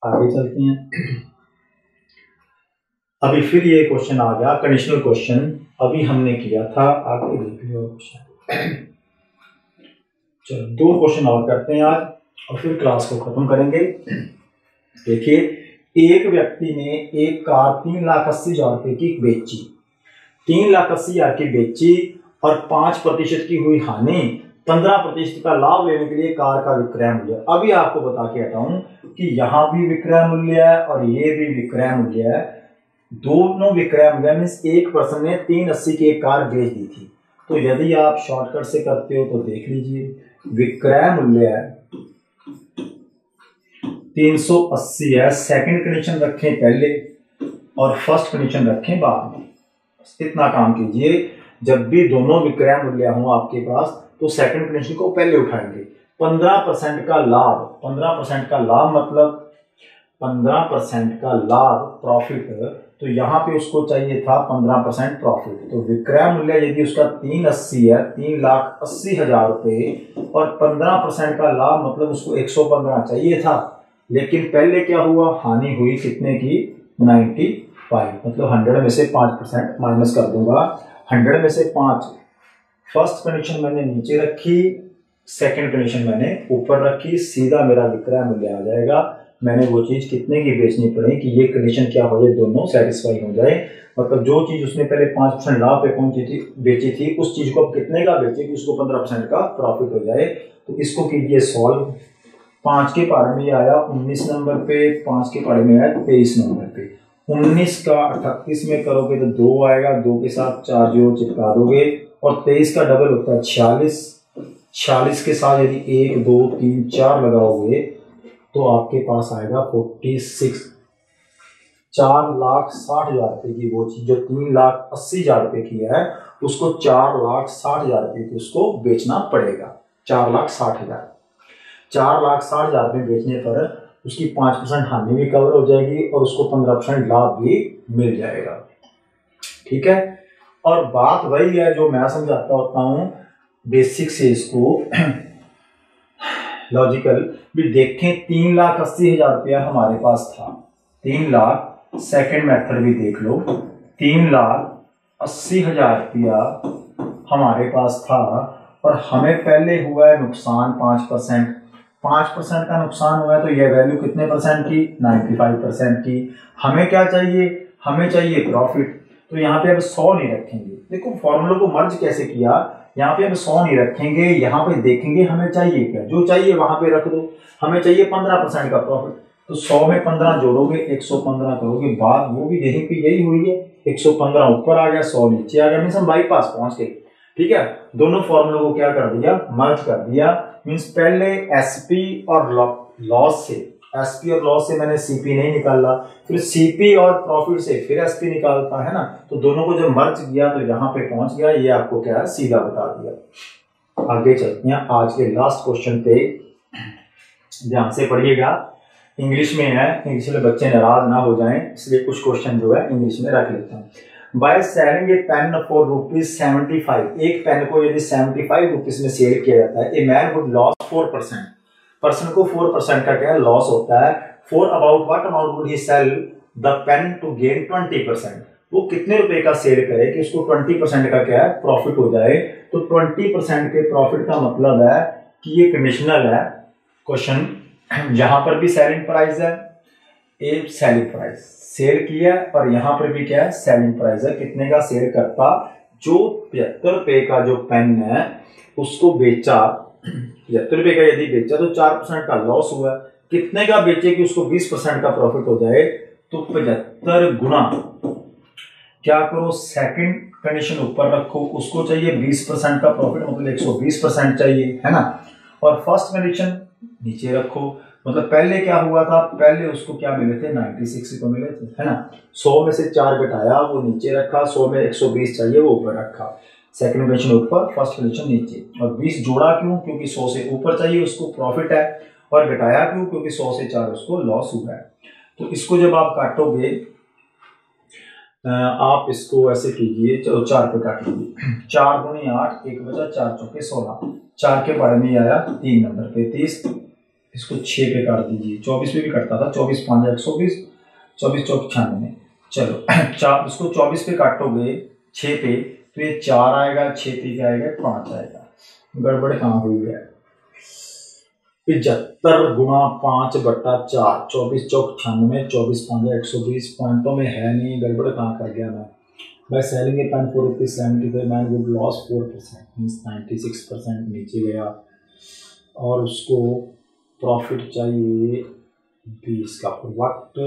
आगे चलते हैं। अभी फिर ये क्वेश्चन आ गया कंडीशनल क्वेश्चन, अभी हमने किया था, आगे देख लियो क्वेश्चन। चलो 2 क्वेश्चन और करते हैं आज और फिर क्लास को खत्म करेंगे। देखिए एक व्यक्ति ने एक कार 3,80,000 रुपए की बेची, 3,80,000 की बेची और 5% की हुई हानि, 15% का लाभ लेने के लिए कार का विक्रय मूल्य। अभी आपको बता के हटाऊं कि यहाँ भी विक्रय मूल्य है और ये भी विक्रय मूल्य है, दोनों विक्रय मूल्य मीन्स एक पर्सन ने 380 की एक कार बेच दी थी। तो यदि आप शॉर्टकट से करते हो तो देख लीजिए, विक्रय मूल्य 380 है, सेकंड कंडीशन रखें पहले और फर्स्ट कंडीशन रखें बाद में, इतना काम कीजिए। जब भी दोनों विक्रय मूल्य हो आपके पास तो सेकंड कंडीशन को पहले उठाएंगे। 15% का लाभ, 15% का लाभ मतलब 15% का लाभ प्रॉफिट, तो यहाँ पे उसको चाहिए था 15% प्रॉफिट। तो विक्रय मूल्य यदि उसका 380 है, 3,80,000 रुपये, और 15% का लाभ मतलब उसको 115 चाहिए था। लेकिन पहले क्या हुआ, हानि हुई कितने की, 95, मतलब 100 में से 5% माइनस कर दूंगा। 100 में से 5, फर्स्ट कंडीशन मैंने नीचे रखी, सेकंड कंडीशन मैंने ऊपर रखी, सीधा मेरा विक्रय मूल्य आ जाएगा। मैंने वो चीज कितने की बेचनी पड़े कि ये कंडीशन क्या हो जाए, दोनों सेटिस्फाई हो जाए। मतलब जो चीज उसने पहले 5% लाभ पे पहुंची थी, बेची थी, उस चीज को अब कितने का बेचे कि उसको 15% का प्रॉफिट हो जाए। तो इसको कीजिए सॉल्व। 5 के पारे में आया 19 नंबर पे, 5 के पारे में आया 23 नंबर पे। 19 का 38 में करोगे तो 2 आएगा, 2 के साथ 4 जो चिपका दोगे, और 23 का डबल होता है 46। 46 के साथ यदि 1 2 3 4 लगाओगे तो आपके पास आएगा 46। 4,60,000 रुपए की वो चीज जो 3,80,000 रुपए की है, उसको 4,60,000 रुपए की उसको बेचना पड़ेगा। 4,60,000, 4,60,000 रुपए बेचने पर उसकी 5% हानि भी कवर हो जाएगी और उसको 15% लाभ भी मिल जाएगा। ठीक है, और बात वही है जो मैं समझाता होता हूं बेसिक से इसको लॉजिकल भी देखें। 3,80,000 रुपया हमारे पास था, 3 लाख, सेकेंड मेथड भी देख लो, 3,80,000 रुपया हमारे पास था, और हमें पहले हुआ है नुकसान 5%। 5% का नुकसान हुआ है तो यह वैल्यू कितने परसेंट की, 95% की। हमें क्या चाहिए, हमें चाहिए प्रॉफिट। तो यहाँ पे अब 100 नहीं रखेंगे, देखो फॉर्मूला को मर्ज कैसे किया। यहाँ पे अब 100 नहीं रखेंगे, यहाँ पे देखेंगे हमें चाहिए क्या, जो चाहिए वहां पे रख दो। हमें चाहिए 15% का प्रॉफिट, तो 100 में 15 जोड़ोगे 115 करोगे, बात वो भी यहीं पे यही हुई है। 115 ऊपर आ गया, 100 नीचे आ गया, मीन्स हम बाईपास पहुंच गए। ठीक है, दोनों फॉर्मूलों को क्या कर दिया, मर्ज कर दिया। मीन्स पहले एसपी और लॉस से, एसपी और लॉस से मैंने सीपी नहीं निकाला, फिर सीपी और प्रॉफिट से फिर एसपी निकालता है ना, तो दोनों को जब मर्ज किया तो यहाँ पे पहुंच गया। ये आपको क्या है, सीधा बता दिया। आगे चलते हैं आज के लास्ट क्वेश्चन पे, ध्यान से पढ़िएगा। इंग्लिश में है, इंग्लिश में बच्चे नाराज ना हो जाएं, इसलिए कुछ क्वेश्चन जो है इंग्लिश में रख लेता हूँ। By selling a pen for ₹75, एक पेन को यदि 75 रुपीज में सेल किया जाता है, a man would loss 4%, person को 4% का क्या लॉस होता है। For about what amount would he sell the pen to gain 20%, वो कितने रुपए का सेल करे कि उसको 20% का क्या है प्रॉफिट हो जाए। तो 20% के प्रॉफिट का मतलब है कि ये कंडीशनल है क्वेश्चन, जहां पर भी सेलिंग प्राइस है, एक सेलिंग प्राइस सेल किया, और यहां पर भी क्या है, सेलिंग प्राइस है, कितने का सेल करता, जो 75 रुपए का जो पेन है उसको बेचा, 75 रुपए का यदि बेचा तो 4% का लॉस हुआ, कितने का बेचे कि उसको 20% का प्रॉफिट हो जाए। तो 75 गुना, क्या करो, सेकंड कंडीशन ऊपर रखो, उसको चाहिए 20% का प्रॉफिट, मतलब 120% चाहिए, है ना, और फर्स्ट कंडीशन नीचे रखो, मतलब पहले क्या हुआ था, पहले उसको क्या मिले थे, 96 को मिले थे, है ना। 100 में से 4 घटाया, वो नीचे रखा, 100 में 120 चाहिए, वो ऊपर रखा। सेकंड कंडीशन ऊपर, फर्स्ट कंडीशन नीचे, और 20 जोड़ा क्यों, क्योंकि 100 से ऊपर चाहिए उसको प्रॉफिट है, और घटाया क्यों, क्योंकि 100 से 4 उसको लॉस हुआ है। तो इसको जब आप काटोगे, आप इसको ऐसे कीजिए, चलो 4 पे काट लीजिए, 4 दूनी 8, 1 बचा, 4 चौके 16, 4 के बारे में आया 3 नंबर पे 30, इसको 6 पे काट दीजिए, 24 पे भी कटता था, 24 5 120, 24 चौक 96, चलो 4, इसको 24 पे काटोगे 6 पे, तो ये 4 आएगा, 6 पे क्या आएगा, 5 आएगा। गड़बड़ कहाँ हुई है, 75 गुना 5/4, 24 चौक 96, 24 5 120, पॉइंटों में है नहीं, गड़बड़ कहाँ कर गया मैं। By selling a pen for ₹75, man would lose 4%, means 96% नीचे गया, और उसको प्रॉफिट चाहिए 20 का। What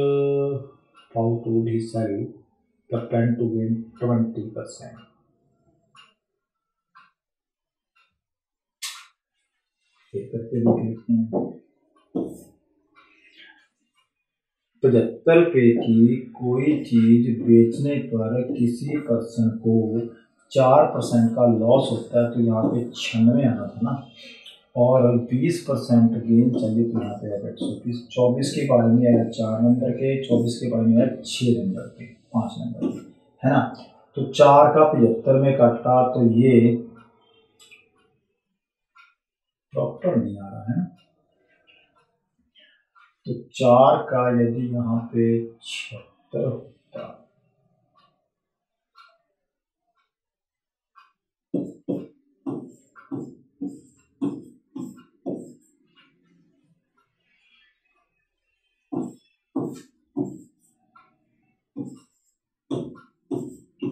how would he sell the pen to gain 20%? करके देख लेते हैं। 75 रुपए की कोई चीज बेचने पर किसी पर्सन को 4% का लॉस होता है तो यहाँ पे 96 आना था ना, और 20% गेन चाहिए तो यहाँ पे 130। 24 के बारे में आया 4 नंबर के, 24 के बारे में आया 6 नंबर के, 5 नंबर के, है ना। तो 4 का 75 में काटा तो ये प्रॉपर नहीं आ रहा है ना। तो 4 का यदि यहाँ पे 76 होता,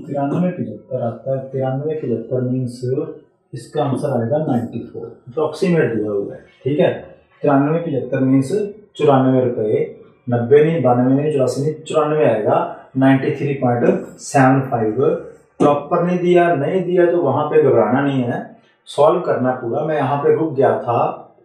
तिरानवे 75 आता है। 93 75 मीन्स इसका आंसर आएगा 94, अप्रोक्सीमेट दिया हुआ है, ठीक है। 93 75 मीन्स 94 रुपये, 90 नहीं, 92 नहीं, 84 नहीं, 94 आएगा। 93.75 प्रॉपर नहीं दिया, नहीं दिया तो वहां पे घबराना नहीं है, सॉल्व करना पूरा। मैं यहाँ पे रुक गया था,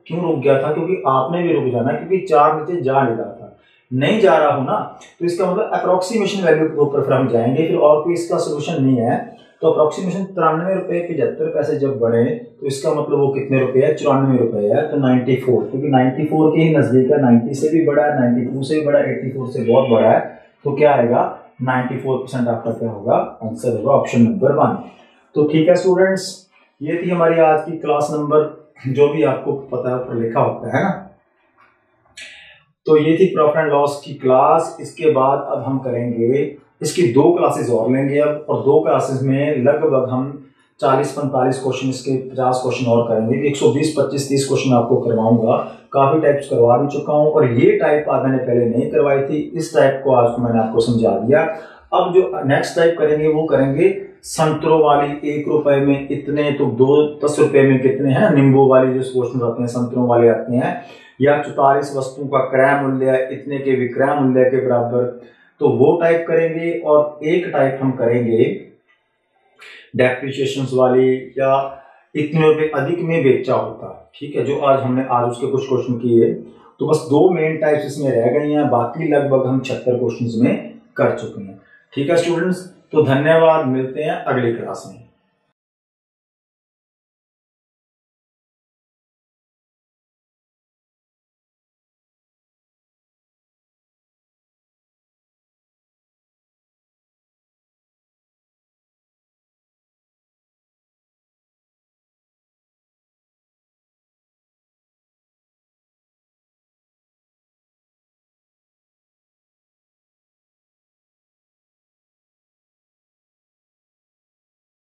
क्यों रुक गया था, क्योंकि आपने भी रुक जाना, क्योंकि 4 नीचे जा नहीं रहा था, नहीं जा रहा हूं ना, तो इसका मतलब अप्रोक्सीमेशन वैल्यू के ऊपर फिर हम जाएंगे, फिर और कोई इसका सोल्यूशन नहीं है। तो अप्रोक्सीमेशन 93 रुपये 75 पैसे जब बढ़े तो इसका मतलब वो कितने रुपए है, 94 रुपए है। तो 94, क्योंकि 94 के ही नजदीक है, 90 से भी बड़ा है, 92 से भी बड़ा है, 84 से बहुत बड़ा है, तो क्या आएगा 94% आपका क्या होगा, आंसर होगा ऑप्शन नंबर 1। तो ठीक है स्टूडेंट्स, ये थी हमारी आज की क्लास नंबर, जो भी आपको पता है ऊपर लिखा होता है ना। तो ये थी प्रॉफिट एंड लॉस की क्लास। इसके बाद अब हम करेंगे, इसकी 2 क्लासेस और लेंगे अब, और 2 क्लासेस में लगभग हम 40-45 क्वेश्चन, इसके 50 क्वेश्चन और करेंगे। 120-25-30 क्वेश्चन आपको करवाऊंगा, काफी टाइप्स करवा भी चुका हूं, और ये टाइप आज मैंने पहले नहीं करवाई थी, इस टाइप को आज मैंने आपको समझा दिया। अब जो नेक्स्ट टाइप करेंगे वो करेंगे संतरों वाली, 1 रुपए में इतने, तो 10 रुपए में कितने, है ना, नींबू वाली जो क्वेश्चन आते हैं, संतरों वाले आते हैं, या 44 वस्तुओं का क्रय मूल्य इतने के विक्रय मूल्य के बराबर, तो वो टाइप करेंगे। और एक टाइप हम करेंगे डेप्रिसिएशन वाली, या इतने रुपए अधिक में बेचा होता, ठीक है, जो आज हमने आज उसके कुछ क्वेश्चन किए। तो बस 2 मेन टाइप्स इसमें रह गई हैं, बाकी लगभग हम 76 क्वेश्चन में कर चुके हैं। ठीक है स्टूडेंट्स, तो धन्यवाद, मिलते हैं अगली क्लास में।